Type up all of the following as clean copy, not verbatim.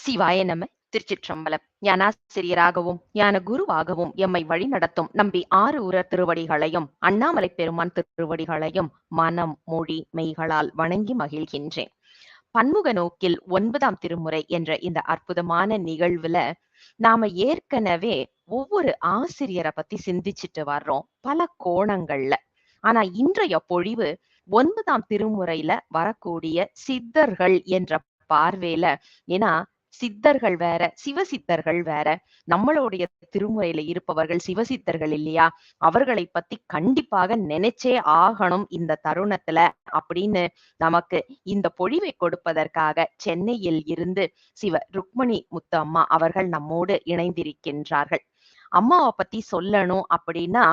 சிவாய நம. திருச்சிற்றம்பலம். ஞானாசிரியராகவும் ஞான குருவாகவும் எம்மை வழிநடத்தும் நம்பி ஆரூரர் திருவடிகளையும் அண்ணாமலைப் பெருமான் திருவடிகளையும் மனம் மொழி மெய்களால் வணங்கி மகிழ்கின்றேன். பன்முக நோக்கில் 9ஆம் திருமுறை என்ற இந்த அற்புதமான நிகழ்வுல நாம ஏற்கனவே ஒவ்வொரு ஆசிரியரை பத்தி சிந்திச்சுட்டு வர்றோம் பல கோணங்கள்ல. ஆனா இன்றைய பொழிவு 9ஆம் திருமுறையில வரக்கூடிய சித்தர்கள் என்ற பார்வையில, ஏன்னா சித்தர்கள் வேற, சிவசித்தர்கள் வேற. நம்மளுடைய திருமுறையில இருப்பவர்கள் சிவசித்தர்கள் இல்லையா? அவர்களை பத்தி கண்டிப்பாக நினைச்சே ஆகணும் இந்த தருணத்துல அப்படின்னு நமக்கு இந்த பொழிவை கொடுப்பதற்காக சென்னையில் இருந்து சிவ ருக்மணி முத்து அம்மா அவர்கள் நம்மோடு இணைந்திருக்கின்றார்கள். அம்மாவை பத்தி சொல்லணும் அப்படின்னா,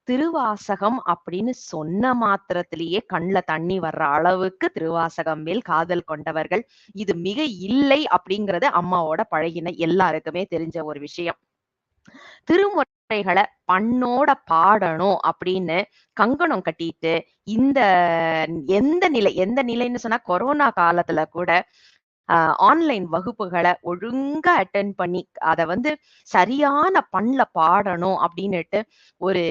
திருவாசகம் அப்படின்னு சொன்ன மாத்திரத்திலேயே கண்ல தண்ணி வர்ற அளவுக்கு திருவாசகம் மேல் காதல் கொண்டவர்கள். இது மிக இல்லை அப்படிங்கிறது அம்மாவோட பழகின எல்லாருக்குமே தெரிஞ்ச ஒரு விஷயம். திருமுறைகளை பண்ணோட பாடணும் அப்படின்னு கங்கணம் கட்டிட்டு இந்த எந்த நிலைன்னு சொன்னா கொரோனா காலத்துல கூட ஆன்லைன் வகுப்புகளை ஒழுங்கா அட்டெண்ட் பண்ணி அதை சரியான பண்ணல பாடணும் அப்படின்னுட்டு ஒரு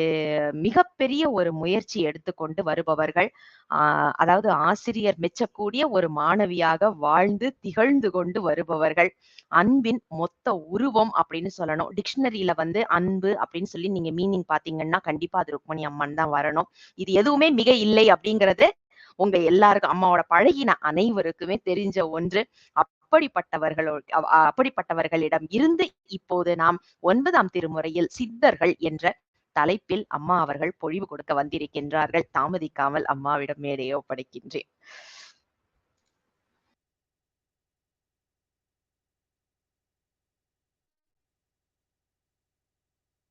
மிகப்பெரிய ஒரு முயற்சி எடுத்துக்கொண்டு வருபவர்கள். அதாவது ஆசிரியர் மெச்சக்கூடிய ஒரு மாணவியாக வாழ்ந்து திகழ்ந்து கொண்டு வருபவர்கள். அன்பின் மொத்த உருவம் அப்படின்னு சொல்லணும். டிக்ஷனரியில அன்பு அப்படின்னு சொல்லி நீங்க மீனிங் பாத்தீங்கன்னா கண்டிப்பா அது ருக்மணி அம்மன் தான் வரணும். இது எதுவுமே மிக இல்லை அப்படிங்கிறது உங்க எல்லாருக்கும் அம்மாவோட பழகின அனைவருக்குமே தெரிஞ்ச ஒன்று. அப்படிப்பட்டவர்களிடம் இருந்து இப்போது நாம் 9ஆம் திருமுறையில் சித்தர்கள் என்ற தலைப்பில் அம்மா அவர்கள் பொழிவு கொடுக்க வந்திருக்கின்றார்கள். தாமதிக்காமல் அம்மாவிடம் மேடையை ஒப்படைக்கின்றேன்.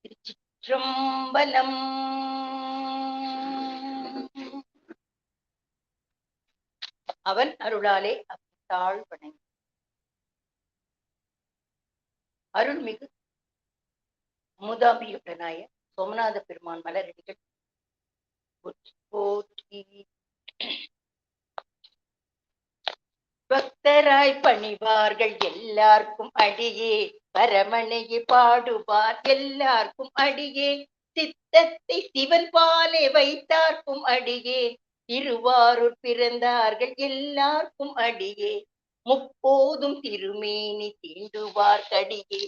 திருச்சிற்றம்பலம். அவன் அருளாலே அத்தாள் வணங்கி அருள்மிகு மூதாம்பியுடனாய சோமநாத பெருமான் மலரடிகள் போற்றி. பக்தராய் பணிவார்கள் எல்லாருக்கும் அடியே, பரமனையை பாடுவார் எல்லாருக்கும் அடியே, சித்தத்தை சிவன் பாலே வைத்தார்க்கும் அடியே, திருவாரூர் பிறந்தார்கள் எல்லாருக்கும் அடியே, முப்போதும் திருமேனி தீண்டுவார் கடியே,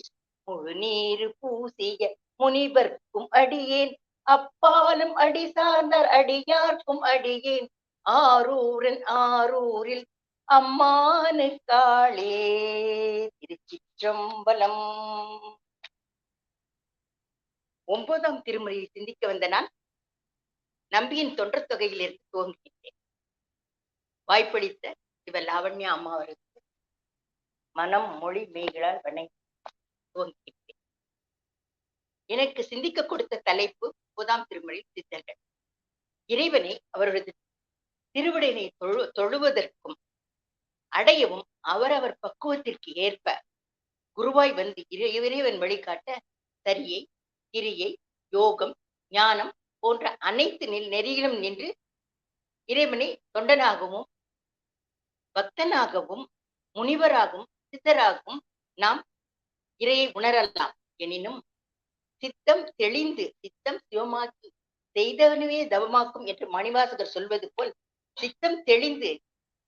முழுநீரு பூசிய முனிவர்க்கும் அடியேன், அப்பாலும் அடி சார்ந்தார் அடியார்க்கும் அடியேன், ஆரூரன் ஆரூரில் அம்மானுக்காளே. திருச்சிற்றம்பலம். 9ஆம் திருமுறையை சிந்திக்க வந்த நான் நம்பியின் தொண்டர் தொகையில் இருந்து துவங்குகின்றேன். வாய்ப்பளித்த சிவ லாவண்யா அம்மா அவர்களுக்கு மனம் மொழி மெய்களால் வணங்கி துவங்குகின்றேன். எனக்கு சிந்திக்க கொடுத்த தலைப்பு 9ஆம் திருமுறை சித்தர்கள். இறைவனை அவரது திருவிடனை தொழுவதற்கும் அடையவும் அவரவர் பக்குவத்திற்கு ஏற்ப குருவாய் வந்து இறைவன் வழிகாட்ட சரியை, கிரியை, யோகம், ஞானம் போன்ற அனைத்து நெறியிலும் நின்று இறைவனை தொண்டனாகவும் பக்தனாகவும் முனிவராகவும் சித்தராகவும் நாம் இறையை உணரலாம். எனினும் சித்தம் தெளிந்து சித்தம் சிவமாக்கி செய்தவனுமே தவமாக்கும் என்று மணிவாசகர் சொல்வது போல் சித்தம் தெளிந்து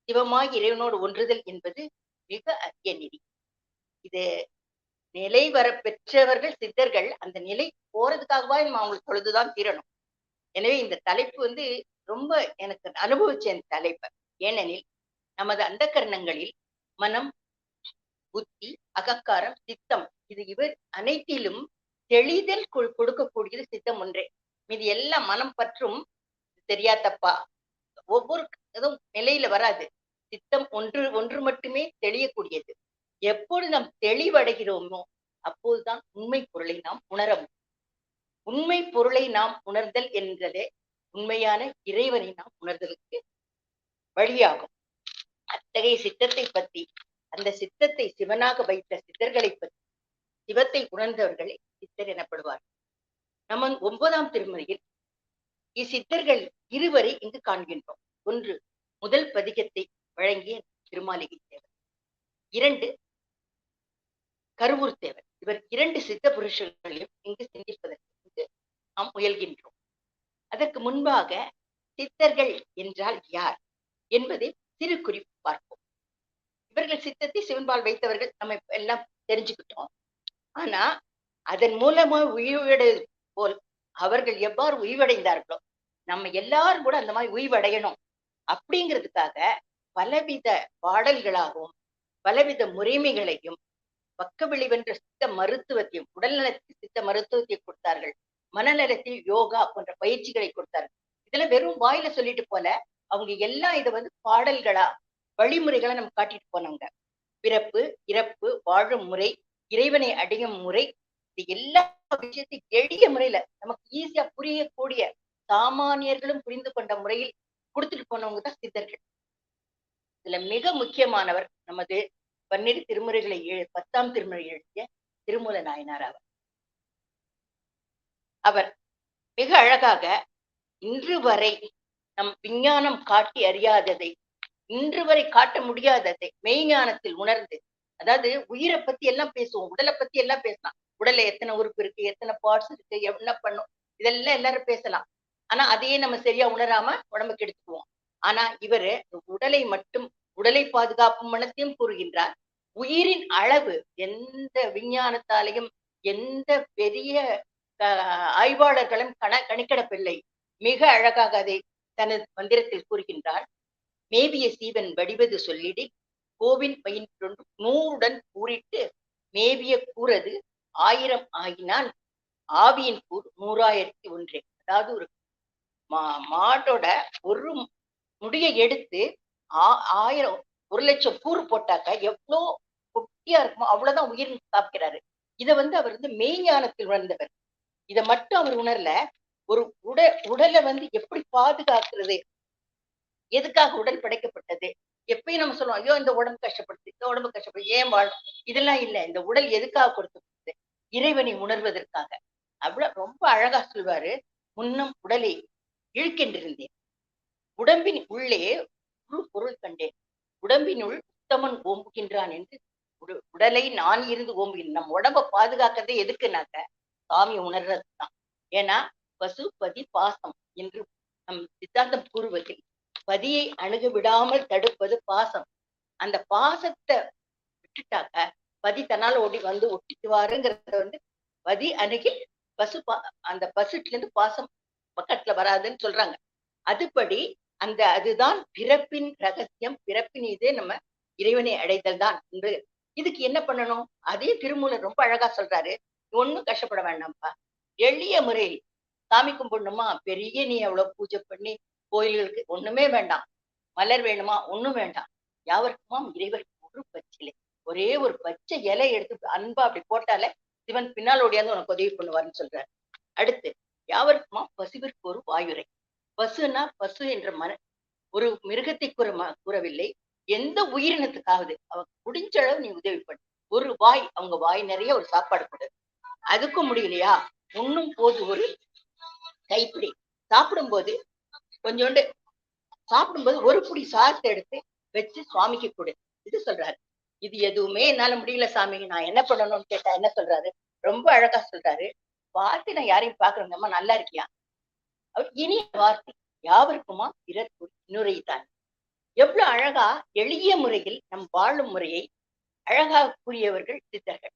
சிவமாகி இறைவனோடு ஒன்றுதல் என்பது மிக அரிய நெறி. இது நிலை வர பெற்றவர்கள் சித்தர்கள். அந்த நிலை போறதுக்காகவா நம்ம அவங்களுக்கு தொழுதுதான் தீரணும். எனவே இந்த தலைப்பு ரொம்ப எனக்கு அனுபவிச்ச இந்த தலைப்பை. ஏனெனில் நமது அந்த கரணங்களில் மனம், புத்தி, அகங்காரம், சித்தம் இவர் அனைத்திலும் தெளிதல் கொடுக்கக்கூடியது சித்தம் ஒன்றே. மீது எல்லாம் மனம் பற்றும் தெரியாதப்பா ஒவ்வொரு இதுவும் நிலையில வராது. சித்தம் ஒன்று மட்டுமே தெளியக்கூடியது. எப்பொழுது நாம் தெளிவடைகிறோமோ அப்போதுதான் உண்மை பொருளை நாம் உணர முடியும். உண்மை பொருளை நாம் உணர்தல் என்றதே உண்மையான இறைவனை நாம் உணர்தலுக்கு வழியாகும். அத்தகைய சித்தத்தை பற்றி, அந்த சித்தத்தை சிவனாக வைத்த சித்தர்களை பற்றி, சிவத்தை உணர்ந்தவர்களை சித்தர் எனப்படுவார். நம்ம 9ஆம் திருமுறையில் இச்சித்தர்கள் இருவரை இங்கு காண்கின்றோம். ஒன்று, முதல் பதிகத்தை வழங்கிய திருமாளிகை தேவர். 2, கருவூர் தேவர். இவர் 2 சித்த புருஷர்களையும் இங்கு சிந்திப்பதற்கு நாம் முயல்கின்றோம். அதற்கு முன்பாக சித்தர்கள் என்றால் யார் என்பதை சிறு குறிப்பு பார்ப்போம். இவர்கள் சித்தத்தை சிவன்பால் வைத்தவர்கள், நம்ம எல்லாம் தெரிஞ்சுக்கிட்டோம். ஆனா அதன் மூலமா உய்வடைவது போல் அவர்கள் எவ்வாறு உய்வடைந்தார்களோ நம்ம எல்லாரும் கூட அந்த மாதிரி உய்வடையணும் அப்படிங்கிறதுக்காக பலவித பாடல்களாகவும் பலவித முறைமைகளையும் பக்க விளைவென்ற சித்த மருத்துவத்தையும், உடல் நலத்தில் சித்த மருத்துவத்தை கொடுத்தார்கள், மனநலத்தில் யோகா போன்ற பயிற்சிகளை கொடுத்தார்கள். இதெல்லாம் வெறும் வாயில சொல்லிட்டு போல, அவங்க எல்லாம் இதை பாடல்களா வழிமுறைகளா நம்ம காட்டிட்டு போனவங்க. பிறப்பு, இறப்பு, வாழும் முறை, இறைவனை அடையும் முறை, இது எல்லா விஷயத்தையும் எளிய முறையில நமக்கு ஈஸியா புரியக்கூடிய, சாமானியர்களும் புரிந்து கொண்ட முறையில் கொடுத்துட்டு போனவங்க தான் சித்தர்கள். இதுல மிக முக்கியமானவர் நமது 12 திருமுறைகளை 10ஆம் திருமுறை எழுதிய திருமூல நாயனார் அவர். அவர் மிக அழகாக இன்று வரை நம் விஞ்ஞானம் காட்டி அறியாததை, இன்று வரை காட்ட முடியாததை மெய்ஞானத்தில் உணர்ந்து, அதாவது உயிரை பத்தி எல்லாம் பேசுவோம், உடலை பத்தி எல்லாம் பேசலாம். உடல்ல எத்தனை உறுப்பு இருக்கு, எத்தனை பார்ட்ஸ் இருக்கு, என்ன பண்ணும், இதெல்லாம் எல்லாரும் பேசலாம். ஆனா அதையே நம்ம சரியா உணராம உடம்புக்கு எடுத்துக்குவோம். ஆனா இவரு உடலை மட்டும், உடலை பாதுகாப்பும் மனத்தையும் கூறுகின்றார். உயிரின் அளவு எந்த விஞ்ஞானத்தாலையும் எந்த பெரிய ஆய்வாளர்களும் கணிக்கிடப்பில்லை. மிக அழகாக அதை தனது மந்திரத்தில் கூறுகின்றார். மேவிய சீவன் வடிவது சொல்லிடி கோவின் பயின்றொன்று 100 கூறிட்டு மேவிய கூறது 1000 ஆகினால் ஆவியின் கூர் 100,001. அதாவது ஒரு மாட்டோட ஒரு முடியை எடுத்து 1000 1,00,000 கூறு போட்டாக்க எவ்வளோ குட்டியா இருக்குமோ அவ்வளவுதான் உயிர் காக்கிறாரு. இதை அவர் மெய்ஞானத்தில் உணர்ந்தவர். இதை மட்டும் அவர் உணரல, ஒரு உடலை எப்படி பாதுகாக்கிறது, எதுக்காக உடல் படைக்கப்பட்டது, எப்பயும் நம்ம சொல்லுவோம், ஐயோ இந்த உடம்பு கஷ்டப்படுது, இந்த உடம்பு கஷ்டப்படுது, ஏன் வாழும், இதெல்லாம் இல்லை. இந்த உடல் எதுக்காக கொடுக்கப்பட்டது, இறைவனை உணர்வதற்காக. அவ்வளவு ரொம்ப அழகா சொல்வாரு. முன்னும் உடலை இழுக்கென்றிருந்தேன், உடம்பின் உள்ளே பொருள் கண்டேன், உடம்பினுள் உத்தமன் ஓம்புகின்றான் என்று. உடலை நான் இருந்து ஓம்புகின்றேன். நம்ம உடம்ப பாதுகாக்கிறதே எதுக்குனாக்க சாமி உணர்றதுதான். ஏன்னா பசு பதி பாசம் என்று நம் சித்தாந்தம் கூறுவதில் பதியை அணுக விடாமல் தடுப்பது பாசம். அந்த பாசத்தை விட்டுட்டாக்க பதி தன்னால் ஓடி ஒட்டிக்குவாருங்கிறத பதி அணுகி அந்த பசுட்டுல இருந்து பாசம் பக்கத்துல வராதுன்னு சொல்றாங்க. அதுபடி அதுதான் பிறப்பின் ரகசியம். பிறப்பின் இதே நம்ம இறைவனை அடைதல் தான் என்று. இதுக்கு என்ன பண்ணணும், அதே திருமூலர் ரொம்ப அழகா சொல்றாரு. ஒண்ணும் கஷ்டப்பட வேண்டாம்ப்பா, எளிய முறையில் சாமி கும்பிடணுமா, பெரிய நீ அவ்வளவு பூஜை பண்ணி கோயில்களுக்கு ஒண்ணுமே வேண்டாம், மலர் வேணுமா ஒண்ணும் வேண்டாம், யாவருக்குமாம் இறைவருக்கு ஒரு பச்சிலை, ஒரே ஒரு பச்சை இலை எடுத்து அன்பா அப்படி போட்டாலே சிவன் பின்னால் ஓடியாந்து உனக்கு உதவி பண்ணுவாருன்னு சொல்றாரு. அடுத்து யாவருக்குமா பசுவிற்கு ஒரு வாயுரை. பசுனா பசு என்ற ஒரு மிருகத்தை கூறவில்லை, எந்த உயிரினத்துக்காவது அவ முடிஞ்ச அளவு நீ உதவி பண்ணு. ஒரு வாய், அவங்க வாய் நிறைய ஒரு சாப்பாடு கொடு. அதுக்கும் முடியலையா, உண்ணும் போது ஒரு கைப்பிடி, சாப்பிடும்போது கொஞ்சோண்டு சாப்பிடும்போது ஒரு புடி சாதத்தை எடுத்து வச்சு சுவாமிக்கு கொடு. இது சொல்றாரு. இது எதுவுமே என்னால முடியல சாமி, நான் என்ன பண்ணணும்னு கேட்டா என்ன சொல்றாரு, ரொம்ப அழகா சொல்றாரு. பார்த்து நான் யாரையும் பாக்குறேன், அம்மா நல்லா இருக்கியா, அவர் இனிய வார்த்தை, யாவருக்குமா பிறர் இன்னுரைத்தான். எவ்வளவு அழகா எளிய முறையில் நம் வாழும் முறையை அழகா கூறியவர்கள் சித்தர்கள்.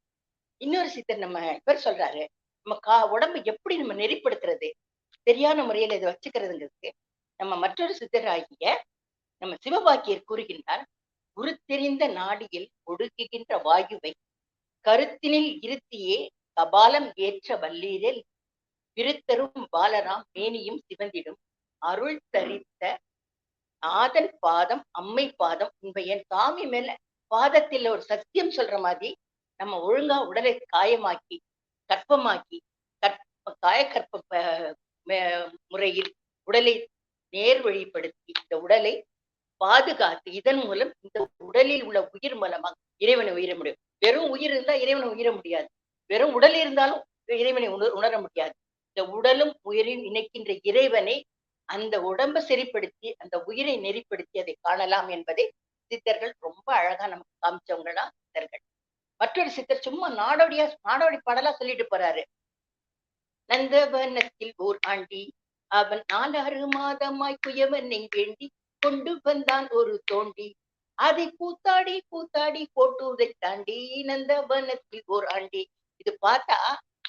இன்னொரு சித்தர் நம்ம பேர் சொல்றாரு, நம்ம உடம்பு எப்படி நம்ம நெறிப்படுத்துறது, சரியான முறையில இதை வச்சுக்கிறதுங்கிறதுக்கு நம்ம மற்றொரு சித்தர் ஆகிய நம்ம சிவபாக்கியர் கூறுகின்றார். குரு தெரிந்த நாடியில் ஒடுக்குகின்ற வாயுவை கருத்தினில் இருத்தியே கபாலம் ஏற்ற வல்லீரில் விருத்தரும் பாலராம் மேனியும் சிவந்திடும் அருள் தரித்த நாதன் பாதம் அம்மை பாதம் என் சாமி மேல பாதத்தில் ஒரு சத்தியம் சொல்ற மாதிரி நம்ம ஒழுங்கா உடலை காயமாக்கி கற்பமாக்கி காயக்கற்ப முறையில் உடலை நேர்வழிப்படுத்தி இந்த உடலை பாதுகாத்து இதன் மூலம் இந்த உடலில் உள்ள உயிர் மூலமாக இறைவனை உயிர முடியும். வெறும் உயிர் இருந்தா இறைவனை உயிர முடியாது, வெறும் உடல் இருந்தாலும் இறைவனை உணர முடியாது. இந்த உடலும் உயிரையும் இணைக்கின்ற இறைவனை அந்த உடம்பை சரிப்படுத்தி அந்த உயிரை நெறிப்படுத்தி அதை காணலாம் என்பதை சித்தர்கள் ரொம்ப அழகா நமக்கு காமிச்சவங்கதான் சித்தர்கள். மற்றொரு சித்தர் சும்மா நாடோடி பாடலா சொல்லிட்டு போறாரு. நந்தவனத்தில் ஓர் ஆண்டி, அவன் 4 மாதமாய் குயவனை வேண்டி கொண்டு வந்தான் ஒரு தோண்டி. அதை கூத்தாடி கூத்தாடி போட்டு தாண்டி, நந்தவனத்தில் ஓர் ஆண்டி. இது பார்த்தா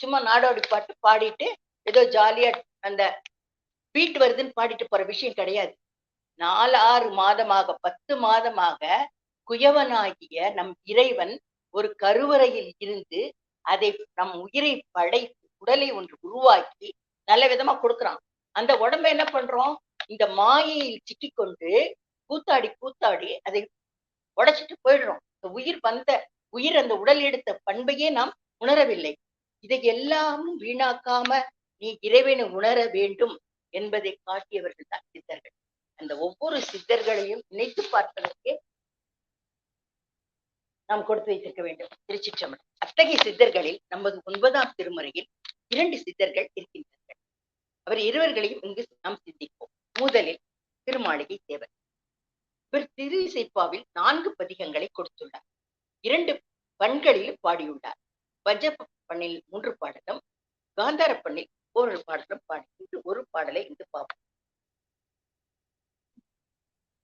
சும்மா நாடோடி பாட்டு பாடிட்டு ஏதோ ஜாலியா அந்த பீட் வருதுன்னு பாடிட்டு போற விஷயம் கிடையாது. 4 மாதமாக 10 மாதமாக குயவனாகிய நம் இறைவன் ஒரு கருவறையில் இருந்து அதை நம் உயிரை படைத்து உடலை ஒன்று உருவாக்கி நல்ல விதமா கொடுக்குறான். அந்த உடம்ப என்ன பண்றோம்? இந்த மாயையில் சிக்கிக்கொண்டு கூத்தாடி கூத்தாடி அதை உடைச்சிட்டு போயிடுறோம். உயிர் அந்த உடல் எடுத்த பண்பையே நாம் உணரவில்லை. இதை எல்லாமும் வீணாக்காம நீ இறைவனை உணர வேண்டும் என்பதை காட்டியவர்கள் தான் சித்தர்கள். அந்த ஒவ்வொரு சித்தர்களையும் நினைத்து பார்ப்பதற்கே நாம் கொடுத்து வைத்திருக்க வேண்டும். திருச்சிற்றம்பலம். அத்தகைய சித்தர்களில் நமது 9ஆம் திருமுறையில் 2 சித்தர்கள் இருக்கின்றார்கள். அவர் இருவர்களையும் இங்கு நாம் சிந்திப்போம். முதலில் திருமாளிகை தேவர். இவர் திரு இசைப்பாவில் 4 பதிகங்களை கொடுத்துள்ளார். 2 பண்களிலும் பாடியுள்ளார். வஜ பண்ணில் 3 பாடலும், காந்தார பண்ணில் 1 பாடலும் பாடி ஒரு பாடலை இங்கு பார்ப்போம்.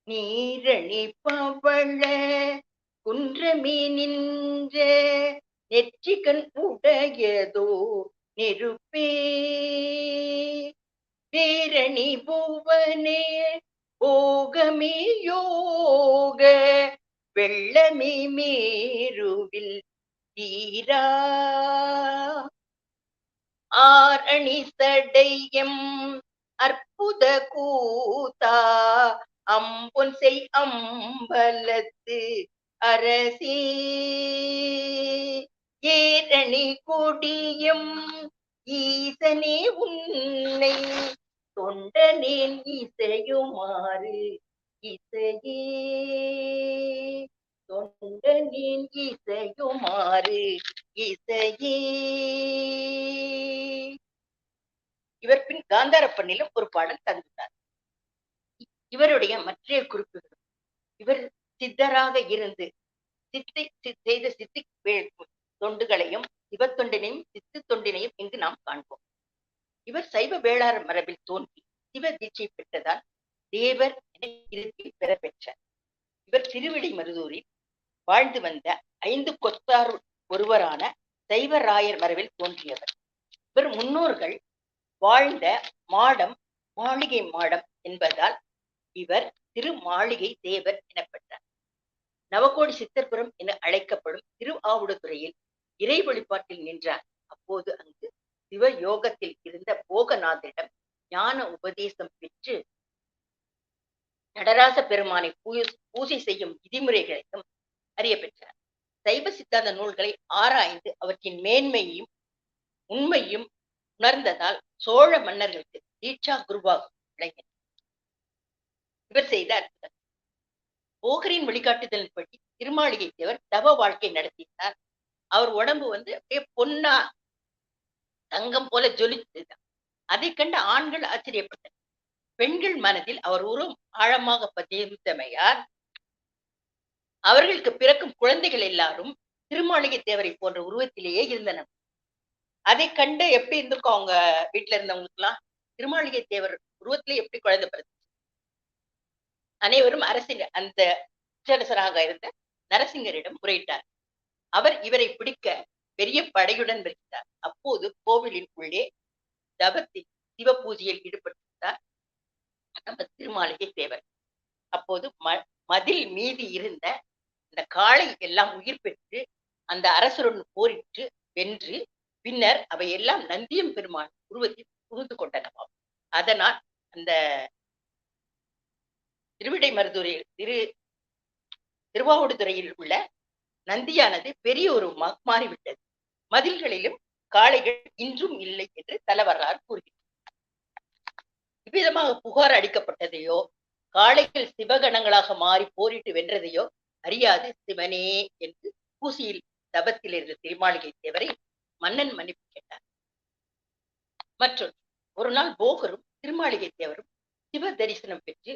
நீரணி பவள குன்றமே நின்ற நெற்றிகண் உடையதோ நெருப்பே, பேரணி பூவனே போகமே யோக வெள்ளமே மேருவில் தீரா, ஆரணி சடையம் அற்புத கூத்தா அம்பொன் செய் அம்பலத்து அரசே, ஏரணி கொடியும் ஈசனே உன்னை தொண்டனேன் இசையுமாறு இசையே, தொண்டனேன் இசையுமாறு இசையே. இவர் பின் காந்தார பண்ணிலும் ஒரு பாடல் தந்துள்ளார். இவருடைய மற்ற குறிப்புகள், இவர் சித்தராக இருந்து செய்த சித்தி தொண்டுகளையும் சிவத்தொண்டினையும் சித்து தொண்டினையும் இங்கு நாம் காண்போம். இவர் சைவ வேளாளர் மரபில் தோன்றி சிவ தீட்சை பெற்றதால் தேவர் என இறுதியில் பெற பெற்றார். இவர் திருவிடை மருதூரில் வாழ்ந்து வந்த 5 கொத்தார் ஒருவரான சைவராயர் மரபில் தோன்றியவர். இவர் முன்னோர்கள் வாழ்ந்த மாடம் மாளிகை மாடம் என்பதால் இவர் திருமாளிகை தேவர் எனப்பட்டார். நவகோடி சித்தர்புரம் என அழைக்கப்படும் திருஆவுடுதுறையில் இறை வழிபாட்டில் நின்றார். அப்போது அங்கு சிவ யோகத்தில் இருந்த போகநாதரிடம் ஞான உபதேசம் பெற்று நடராச பெருமானை பூஜை செய்யும் விதிமுறைகளையும் அறிய பெற்றார். சைவ சித்தாந்த நூல்களை ஆராய்ந்து அவற்றின் மேன்மையையும் உண்மையும் உணர்ந்ததால் சோழ மன்னர்களுக்கு தீட்சா குருவாக விளங்கினார். இவர் செய்த அற்புதம். போகரின் வழிகாட்டுதலின்படி திருமாளிகை தேவர் தவ வாழ்க்கை நடத்தினார். அவர் உடம்பு அப்படியே பொன்னா தங்கம் போல ஜொலித்ததுதான். அதை கண்ட ஆண்கள் ஆச்சரியப்பட்டனர். பெண்கள் மனதில் அவர் உருவம் ஆழமாக பதிந்தமையார் அவர்களுக்கு பிறக்கும் குழந்தைகள் எல்லாரும் திருமாளிகை தேவரை போன்ற உருவத்திலேயே இருந்தனர். அதை கண்டு எப்படி இருந்திருக்கும் அவங்க வீட்டுல இருந்தவங்களுக்கு எல்லாம், திருமாளிகை தேவர் உருவத்திலே எப்படி குழந்தை பிறகு. அனைவரும் அந்த சிற்றரசராக இருந்த நரசிங்கரிடம் முறையிட்டார். அவர் இவரை பிடிக்க பெரிய படையுடன் வருகிறார். அப்போது கோவிலின் உள்ளே தவத்தில் சிவ பூஜையில் ஈடுபட்டிருந்தார் நம்ம திருமாளிகை தேவர். அப்போது மதில் மீதி இருந்த அந்த காளை எல்லாம் உயிர் பெற்று அந்த அரசருடன் போரிட்டு வென்று பின்னர் அவையெல்லாம் நந்தியம் பெருமான் உருவத்தில் புகுந்து கொண்டனவாம். அதனால் அந்த திருவிடை மருதூரில் திருவாவடுதுறையில் உள்ள நந்தியானது பெரிய ஒரு மாறிவிட்டது. மதில்களிலும் காளைகள் இன்றும் இல்லை என்று தலவரலாறு கூறுகிறது. இவ்விதமாக புகார் அடிக்கப்பட்டதையோ காளைகள் சிவகணங்களாக மாறி போரிட்டு வென்றதையோ அறியாது சிவனே என்று பூசியில் தபத்தில் இருந்த திருமாளிகை தேவரை மன்னன் மன்னிப்பு கேட்டார். மற்றொன்று, ஒரு நாள் போகரும் திருமாளிகை தேவரும் சிவ தரிசனம் பெற்று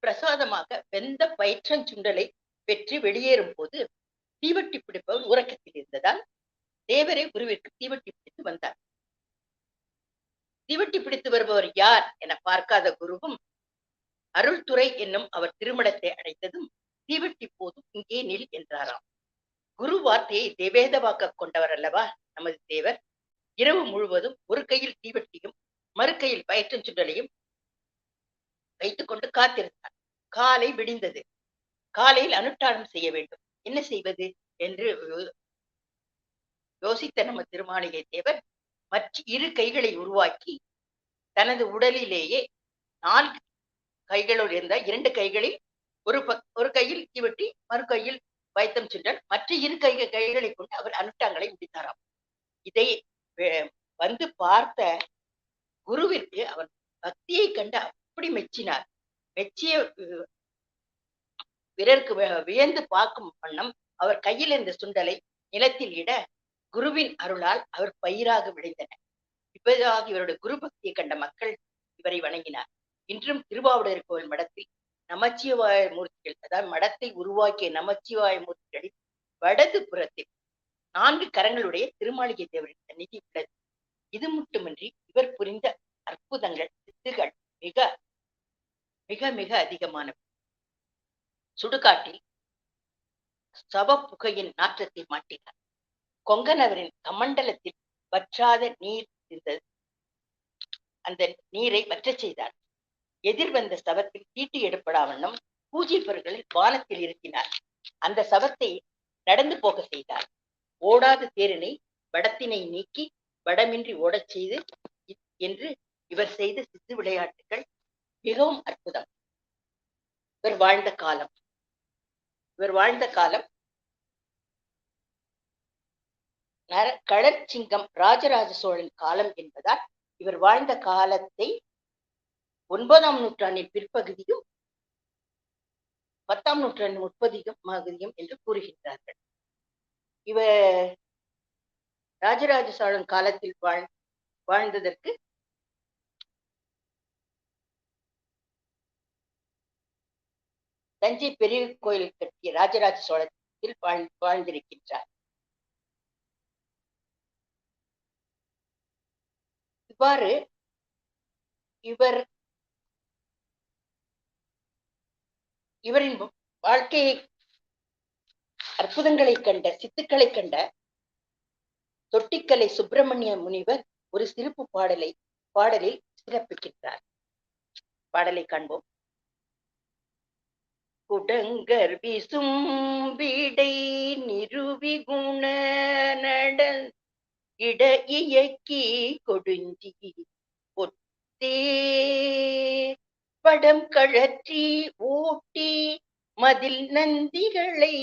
பிரசாதமாக வெந்த பயிற்றஞ்சுண்டலை பெற்று வெளியேறும் போது தீவட்டி பிடிப்பவர் உறக்கத்தில் இருந்ததால் தேவரே குருவிற்கு தீவட்டி பிடித்து வந்தார். தீவட்டி பிடித்து வருபவர் யார் என பார்க்காத குருவும் அருள்துறை என்னும் அவர் திருமணத்தை அடைத்ததும் தீவட்டி போதும் இங்கே நில் என்றாராம். குரு வார்த்தையை தேவேதவாக்க கொண்டவர் அல்லவா நமது தேவர். இரவு முழுவதும் ஒரு கையில் தீவட்டியும் மறு கையில் பயற்றஞ்சுடலையும் வைத்துக் கொண்டு காத்திருந்தார். காலை விடிந்தது. காலையில் அனுஷ்டானம் செய்ய வேண்டும். என்ன செய்வது என்று யோசித்த நம்ம திருமாளிகை தேவர் மற்ற இரு கைகளை உருவாக்கி தனது உடலிலேயே 4 கைகளோடு இருந்த 2 கைகளில் ஒரு கையில் தீவட்டி மறு கையில் வைத்தம் சுண்டல் மற்ற இரு கைகளை கொண்டு அவர் அனுஷ்டாங்களை முடித்தாராம். இதை வந்து பார்த்த குருவிற்கு அவர் பக்தியை கண்டு அப்படி மெச்சினார். மெச்சிய பிறருக்கு வியந்து பார்க்கும் வண்ணம் அவர் கையில் இருந்த சுண்டலை நிலத்தில் இட குருவின் அருளால் அவர் பயிராக விளைந்தனர். இப்பதாக இவருடைய குரு பக்தியை கண்ட மக்கள் இவரை வணங்கினார். இன்றும் திருவாவடுதுறை கோவில் மடத்தில் நமச்சிவாய மூர்த்திகள், அதாவது மடத்தை உருவாக்கிய நமச்சிவாய மூர்த்திகளில் வடது புறத்தில் 4 கரங்களுடைய திருமாளிகை தேவரின் சந்நிதி உள்ளது. இது மட்டுமின்றி இவர் புரிந்த அற்புதங்கள் சித்துகள் மிக மிக மிக அதிகமானவை. சுடுகாட்டில் சவ புகையின் நாற்றத்தை மாட்டினார். கொங்கனவரின் கமண்டலத்தில் வற்றாத நீர் இருந்தது. அந்த நீரை வற்றச் செய்தார். எதிர்வந்த சவத்தில் தீட்டு எடுப்படாவண்ணம் பூஜைப்பொருட்களில் வானத்தில் இருத்தினார். அந்த சவத்தை நடந்து போக செய்தார். ஓடாத தேரினை வடத்தினை நீக்கி வடமின்றி ஓடச் செய்து என்று இவர் செய்த சித்து விளையாட்டுகள் மிகவும் அற்புதம். இவர் வாழ்ந்த காலம் கடற்சிங்கம் ராஜராஜ சோழன் காலம் என்பதால் இவர் வாழ்ந்த காலத்தை 9ஆம் நூற்றாண்டின் பிற்பகுதியும் 10ஆம் நூற்றாண்டின் முற்பகுதியும் என்று கூறுகின்றார்கள். இவர் ராஜராஜ சோழன் காலத்தில் வாழ்ந்ததற்கு தஞ்சை பெரிய கோயில் கட்டிய ராஜராஜ சோழத்தில் வாழ்ந்திருக்கின்றார். இவ்வாறு இவரின் வாழ்க்கையை அற்புதங்களை கண்ட சித்துக்களை கண்ட தொட்டிக்கலை சுப்பிரமணிய முனிவர் ஒரு சிறப்பு பாடலில் சிறப்பிக்கின்றார். பாடலை காண்போம். குடங்கர் வீசும் வீடை நிறுவி குண நட இட இயக்கி கொடுஞ்சி பொத்தே படம் கழற்றி ஊட்டி மதில் நந்திகளை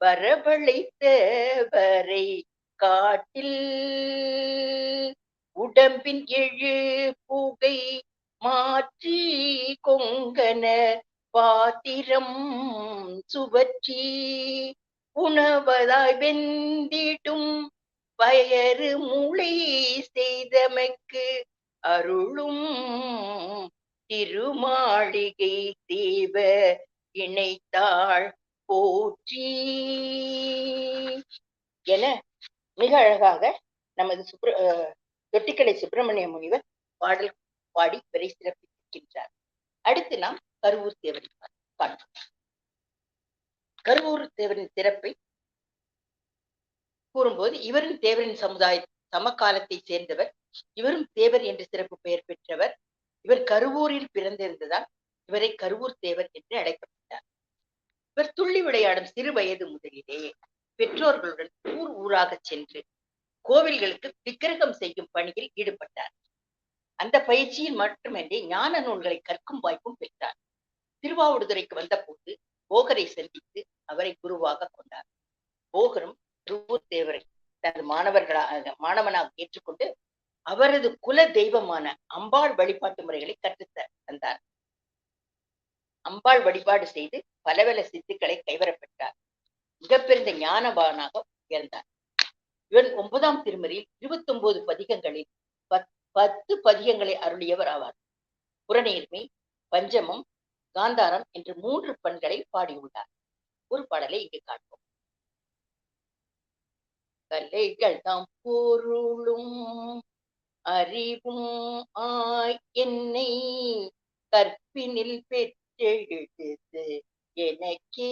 வரவழைத்தவரை காட்டில் உடம்பின் எழு புகை மாற்றி கொங்கன பாத்திரம் சுவற்றி உணவதாய் வெந்திடும் பயறு மூளை செய்தமைக்கு அருளும் திருமாளிகை தேவ இணைத்தாள் போற்றி என மிக அழகாக நமது தொட்டிக்கலை சுப்பிரமணிய முனிவர் பாடல் பாடி வரை சிறப்பிக்கின்றார். அடுத்து நாம் கருவூர் தேவரை பார்ப்போம். கருவூர் தேவரின் சிறப்பை கூறும்போது இவரும் தேவரின் சமுதாய சமகாலத்தை சேர்ந்தவர். இவரும் தேவர் என்று சிறப்பு பெயர் பெற்றவர். இவர் கருவூரில் பிறந்திருந்ததால் இவரை கருவூர் தேவர் என்று அழைக்கப்பட்டார். இவர் துள்ளி விளையாடும் சிறு வயது முதலிலே பெற்றோர்களுடன் ஊராக சென்று கோவில்களுக்கு விக்கிரகம் செய்யும் பணியில் ஈடுபட்டார். அந்த பயிற்சியில் மட்டுமின்றி ஞான நூல்களை கற்கும் வாய்ப்பும் பெற்றார். திருவாவடுதுறைக்கு வந்த போது போகரை சந்தித்து அவரை குருவாக கொண்டார். போகரும் கருவூர் தேவரை தனது மாணவனாக ஏற்றுக்கொண்டு அவரது குல தெய்வமான அம்பாள் வழிபாட்டு முறைகளை கற்றுத் தந்தார். அம்பாள் வழிபாடு செய்து பலவல சித்துக்களை கைவரப்பெற்றார். மிகப்பெருந்த ஞானவானாக உயர்ந்தார். இவன் 9ஆம் திருமுறையில் 29 பதிகங்களில் 10 பதிகங்களை அருளியவர் ஆவார். புறநீர்மை, பஞ்சமம், காந்தாரம் என்று 3 பண்களை பாடியுள்ளார். ஒரு பாடலை இங்கு காண்போம். கலைகள் தாம் பொருளும் அறிவும் ஆய் என்னை கற்பினில் பெற்றெழுது எனக்கே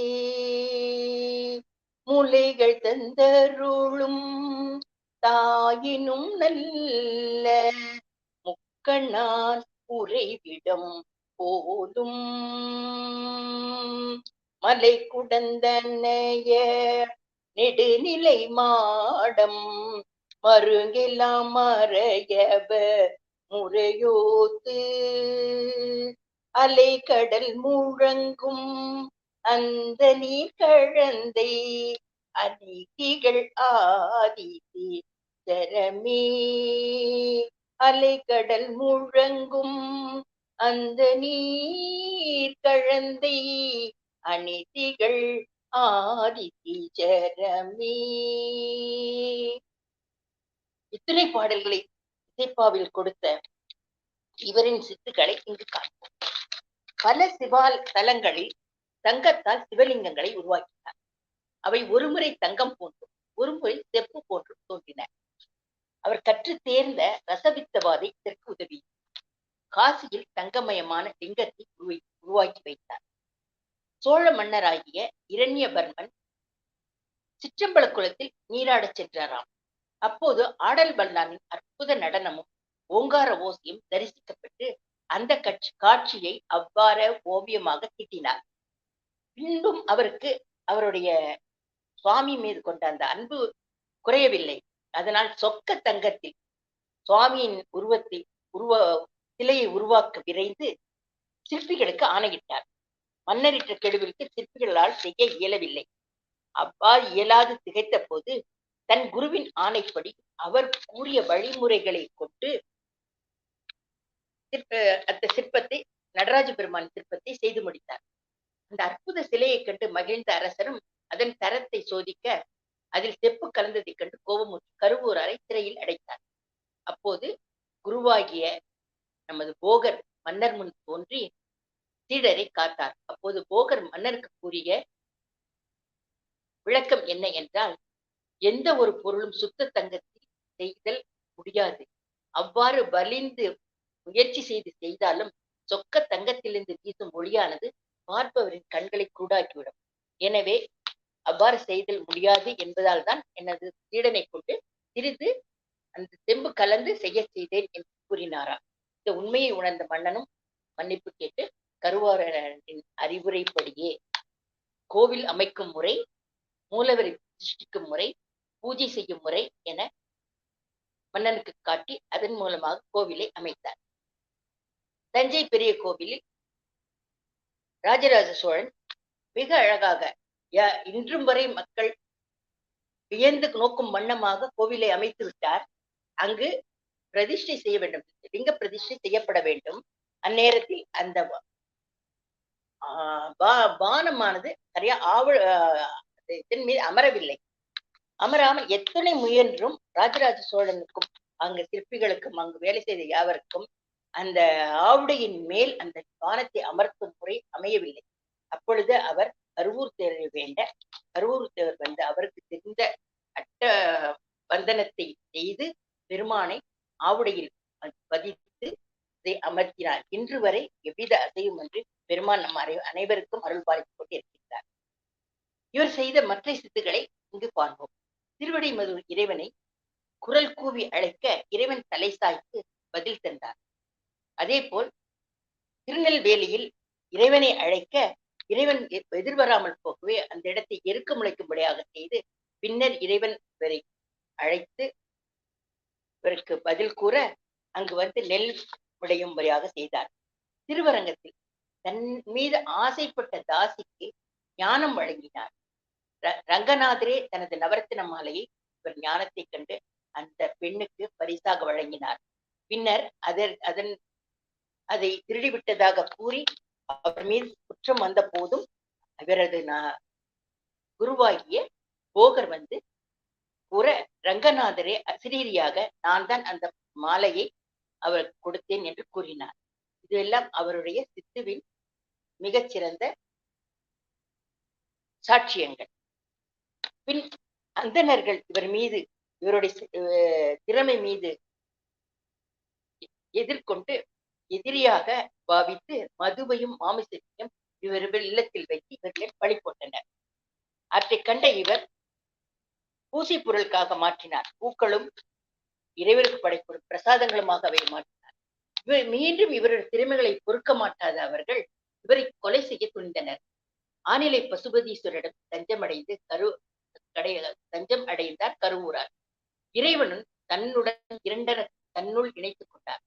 முலைகள் தந்தருளும் தாயினும் நல்ல முக்கண்ணான் உறைவிடம் போலும் மலை குடந்தனைய நெடுநிலை மாடம் மருங்கெல்லாம் மறையவ முறையோத்து அலை கடல் முழங்கும் அந்த நீர் கழந்தை அநீதிகள் ஆதிதி தரமே அலை கடல் முழங்கும் அந்த நீர் கழந்தை அநீதிகள் ஆதிதி ஜரமே. இத்தனை பாடல்களை இசைப்பாவில் கொடுத்த இவரின் சித்துக்களை இங்கு காண்போம். பல சிவால் தலங்களில் தங்கத்தால் சிவலிங்கங்களை உருவாக்கினார். அவை ஒருமுறை தங்கம் போன்றும் ஒருமுறை செப்பு போன்றும் தோன்றின. அவர் கற்று தேர்ந்த ரசவித்தவாதை இதற்கு உதவி. காசியில் தங்கமயமான லிங்கத்தை உருவாக்கி வைத்தார். சோழ மன்னராகிய இரண்யவர்மன் சிற்றம்பல குளத்தில் நீராடச் சென்றாராம். அப்போது ஆடல் வல்லானின் அற்புத நடனமும் ஓங்கார ஓசையும் தரிசிக்கப்பட்டு அந்த காட்சியை அவ்வாற ஓவியமாக தீட்டினார். பின்பும் அவருக்கு அவருடைய சுவாமி மீது கொண்ட அந்த அன்பு குறையவில்லை. அதனால் சொக்க தங்கத்தில் சுவாமியின் சிலையை உருவாக்க விரைந்து சிற்பிகளுக்கு ஆணையிட்டார். மன்னரிட்ட கெடுவிற்கு சிற்பிகளால் செய்ய இயலவில்லை. அவ்வாறு இயலாது திகைத்த போது தன் குருவின் ஆணைப்படி அவர் கூறிய வழிமுறைகளை கொண்டு அந்த சிற்பத்தை நடராஜ பெருமான் சிற்பத்தை செய்து முடித்தார். அந்த அற்புத சிலையை கண்டு மகிழ்ந்த அரசரும் அதன் தரத்தை சோதிக்க அதில் செப்பு கலந்ததை கண்டு கோபமுற்று கருவூராரை சிறையில் அடைத்தார். அப்போது குருவாகிய நமது போகர் மன்னர் முன் தோன்றி சீடரை காத்தார். அப்போது போகர் மன்னருக்கு கூறிய விளக்கம் என்ன என்றால், எந்த ஒரு பொருளும் சுத்த தங்கத்தில் செய்தல் முடியாது. அவ்வாறு வலிந்து முயற்சி செய்தாலும் சொக்க தங்கத்திலிருந்து வீசும் ஒளியானது பார்ப்பவரின் கண்களை கூடாக்கிவிடும். எனவே அவ்வாறு செய்தல் முடியாது என்பதால் தான் எனது சீடனை கொண்டு சிறிது அந்த செம்பு கலந்து செய்தேன் என்று கூறினாராம். இந்த உண்மையை உணர்ந்த மன்னனும் மன்னிப்பு கேட்டு கருவூராரின் அறிவுரைப்படியே கோவில் அமைக்கும் முறை, மூலவரை சிருஷ்டிக்கும் முறை, பூஜை செய்யும் முறை என மன்னனுக்கு காட்டி அதன் மூலமாக கோவிலை அமைத்தார். தஞ்சை பெரிய கோவிலில் ராஜராஜ சோழன் மிக அழகாக இன்றும் வரை மக்கள் வியந்து நோக்கும் வண்ணமாக கோவிலை அமைத்து விட்டார். அங்கு பிரதிஷ்டை செய்ய வேண்டும், லிங்க பிரதிஷ்டை செய்யப்பட வேண்டும். அந்நேரத்தில் அந்த பானமானது சரியா இதன் மீது அமரவில்லை. அமராமல் எத்தனை முயன்றும் ராஜராஜ சோழனுக்கும் அங்கு சிற்பிகளுக்கும் அங்கு வேலை செய்த யாவருக்கும் அந்த ஆவுடையின் மேல் அந்த பானத்தை அமர்த்தும் முறை அமையவில்லை. அப்பொழுது அவர் கருவூர் தேவரை வேண்ட, கருவூர் தேவர் வந்து அவருக்கு தெரிந்த அட்ட வந்தனத்தை செய்து பெருமானை ஆவுடையில் பதித்து இதை அமர்த்தினார். இன்று வரை எவ்வித அசையும் என்று பெருமான் நம் அனைவருக்கும் அருள் பாலித்துக் கொண்டு இருக்கின்றார். இவர் செய்த மற்ற சித்துக்களை இங்கு பார்ப்போம். திருவிடைமருதூர் இறைவனை குரல் கூவி அழைக்க இறைவன் தலை சாய்த்து பதில் தந்தார். அதே போல் திருநெல்வேலியில் இறைவனை அழைக்க இறைவன் எதிர்வராமல் போகவே அந்த இடத்தை எருக்க முளைக்கும்படியாக செய்து பின்னர் இறைவன் இவரை அழைத்து இவருக்கு பதில் கூற அங்கு வந்து நெல் விளையும்படியாக செய்தார். திருவரங்கத்தில் தன் மீது ஆசைப்பட்ட தாசிக்கு ஞானம் வழங்கினார். ரங்கநாதரே தனது நவரத்தின மாலையை இவர் ஞானத்தை கண்டு அந்த பெண்ணுக்கு பரிசாக வழங்கினார். பின்னர் அதை திருடிவிட்டதாக கூறி அவர் மீது குற்றம் வந்த போதும் அவரது குருவாகிய போகர் வந்து கூற ரங்கநாதரே அசிரீரியாக நான் தான் அந்த மாலையை அவர் கொடுத்தேன் என்று கூறினார். இதெல்லாம் அவருடைய சித்துவின் மிகச்சிறந்த சாட்சியங்கள். பின் அந்தணர்கள் இவர் மீது இவருடைய திறமை மீது எதிர்கொண்டு எதிரியாக பாவித்து மதுவையும் மாமிசத்தையும் இவர்கள் இல்லத்தில் வைத்து இவர்களை பழி போட்டனர். அவற்றை கண்ட இவர் பூசை பொருளுக்காக மாற்றினார். பூக்களும் இறைவருக்கு படைப்படும் பிரசாதங்களுமாக அவை மாற்றினார். இவர் மீண்டும் இவருடைய திறமைகளை பொறுக்க மாட்டாத அவர்கள் இவரை கொலை செய்ய துணிந்தனர். ஆனிலை பசுபதீஸ்வரிடம் தஞ்சம் அடைந்தார் கருவூரார். இறைவனும் தன்னுடன் தன்னுள் இணைத்துக் கொண்டார்.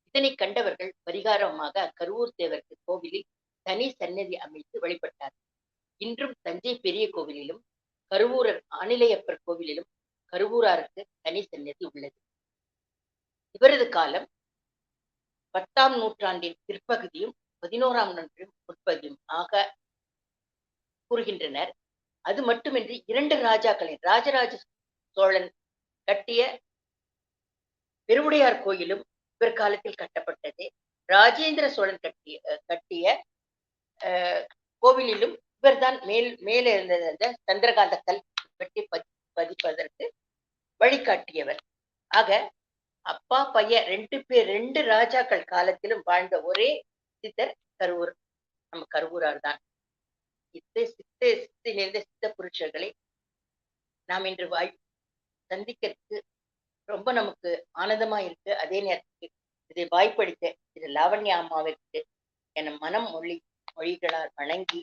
இதனை கண்டவர்கள் பரிகாரமாக கருவூர் தேவருக்கு கோவிலில் தனி சன்னதி அமைத்து வழிபட்டார். இன்றும் தஞ்சை பெரிய கோவிலிலும் கருவூரர் ஆனிலையப்பர் கோவிலிலும் கருவூராருக்கு தனி சன்னதி உள்ளது. இவரது காலம் 10ஆம் நூற்றாண்டின் பிற்பகுதியும் 11ஆம் நூற்றாண்டின் முற்பகுதியும் ஆக கூறுகின்றனர். அது மட்டுமின்றி 2 ராஜாக்களின் ராஜராஜ சோழன் கட்டிய பெருவுடையார் கோயிலும் இவர் காலத்தில் கட்டப்பட்டது. ராஜேந்திர சோழன் கட்டிய கோவிலிலும் இவர்தான் மேலே இருந்த சந்திரகாந்த கல் வெட்டி பதிப்பதற்கு வழிகாட்டியவர். ஆக அப்பா பையன் 2 ராஜாக்கள் காலத்திலும் வாழ்ந்த ஒரே சித்தர் நம்ம கருவூரார் தான். சித்த நிறைந்த சித்த புருஷர்களை நாம் இன்று சந்திக்கிறதுக்கு ரொம்ப நமக்கு ஆனந்தமா இருக்கு. அதே நேரத்துக்கு இதை வாய்ப்பளித்த திரு லாவண்யா அம்மாவிற்கு என மொழிகளால் வணங்கி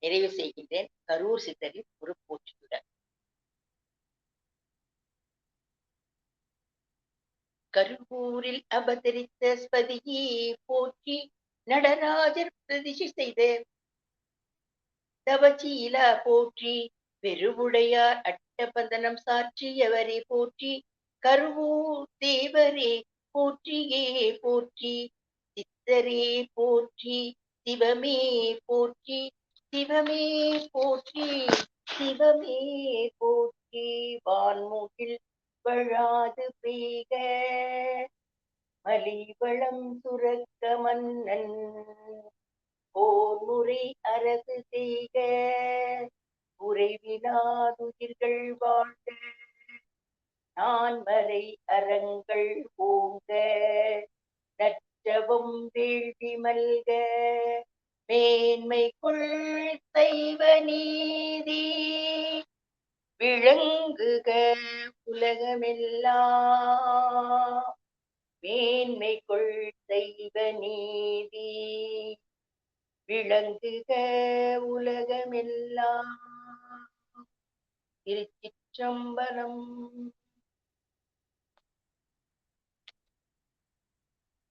நிறைவு செய்கின்றேன். கரூர் சித்தரின் ஒரு போற்றியுடன். கருவூரில் அவதரித்த ஸ்பதியே போற்றி, நடராஜர் பிரதிஷ்டை செய்த தவசீலா போற்றி, பெருவுடையார் அட்டபந்தனம் சாற்றியவரே போற்றி, கருவூர் தேவரே போற்றியே போற்றி, சித்தரே போற்றி, சிவமே போற்றி, சிவமே போற்றி, சிவமே போற்றி. வான்முகில் வழாது பெய்க, மலிவளம் சுரக்க மன்னன் போர்முறை அரசு செய்க, உறைவிலாதுயிர்கள் வாழ்க, நான்மறை அறங்கள் ஓங்க, நற்றவம் வேள்வி மல்க, மேன்மை கொள் சைவ நீதி விளங்குக உலகமெல்லாம், மேன்மை கொள் சைவ நீதி விளங்குக உலகமெல்லாம். திருச்சிற்றம்பலம்.